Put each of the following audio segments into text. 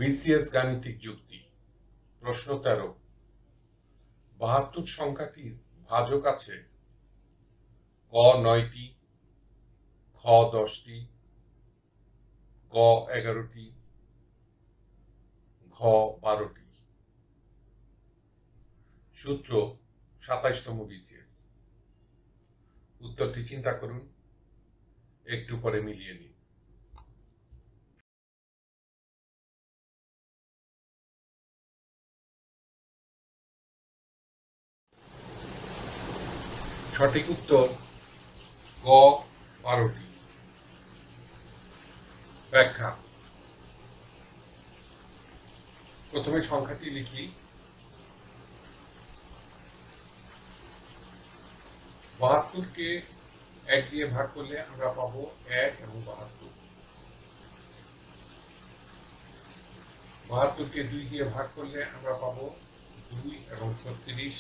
BCS গাণিতিক যুক্তি। প্রশ্ন 13। 72 সংখ্যাটির ভাজক আছে ক 9টি, খ 10টি, গ 11টি, ঘ 12টি। সূত্র 27তম বিসিএস। উত্তরটি চিন্তা করুন, একটু পরে মিলিয়ে নিন। সঠিক উত্তর গ 12টি। ব্যাখ্যা। প্রথমে সংখ্যাটি লিখি। 72কে 1 দিয়ে ভাগ করলে আমরা পাবো 1 এবং 72। 72কে 2 দিয়ে ভাগ করলে আমরা পাবো 2 এবং 36।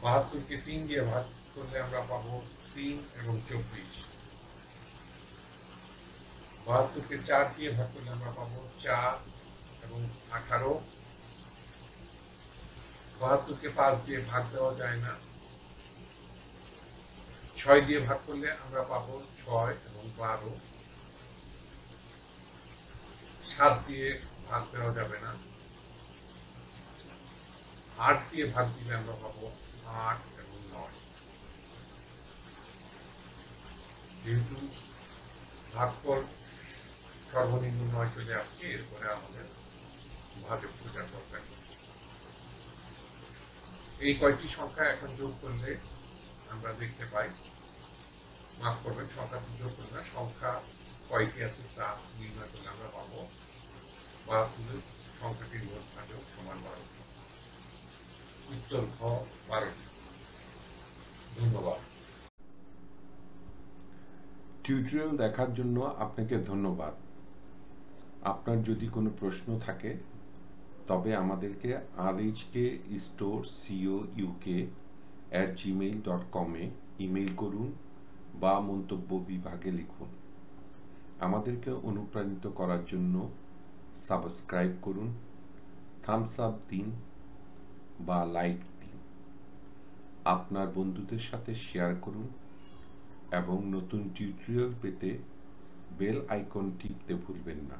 72কে 3 দিয়ে ভাগ করলে আমরা পাবো 3 এবং 24। 72কে 4 দিয়ে ভাগ করলে আমরা পাবো 4 এবং 18। 72কে 5 দিয়ে ভাগ দেওয়া যায় না। 6 দিয়ে ভাগ করলে আমরা পাবো 6 এবং 12। 7 দিয়ে ভাগ দেওয়া যাবে না। 8 দিয়ে ভাগ দিলে আমরা পাবো 8 এবং 9। যেহেতু ভাগফল সর্বনিম্ন 9 চলে আসছে, এরপরে আমাদের ভাজক খোঁজার দরকার। এই কয়টি সংখ্যা এখন যোগ করলে আমরা দেখতে পাই, মাফ করবেন, সংখ্যা যোগ করলে না, সংখ্যা কয়টি আছে তা নির্ণয় করলে আমরা পাবো 72 সংখ্যাটির মোট ভাজক সমান 12টি। উত্তর ঘ 12টি। ধন্যবাদ। টিউটোরিয়াল দেখার জন্য আপনাকে ধন্যবাদ। আপনার যদি কোনো প্রশ্ন থাকে তবে আমাদেরকে rhkstorecouk@gmail.com ইমেইল করুন বা মন্তব্য বিভাগে লিখুন। আমাদেরকে অনুপ্রাণিত করার জন্য সাবস্ক্রাইব করুন, থামস আপ দিন বা লাইক দিন। আপনার বন্ধুদের সাথে শেয়ার করুন এবং নতুন টিউটোরিয়াল পেতে বেল আইকন টিপতে ভুলবেন না।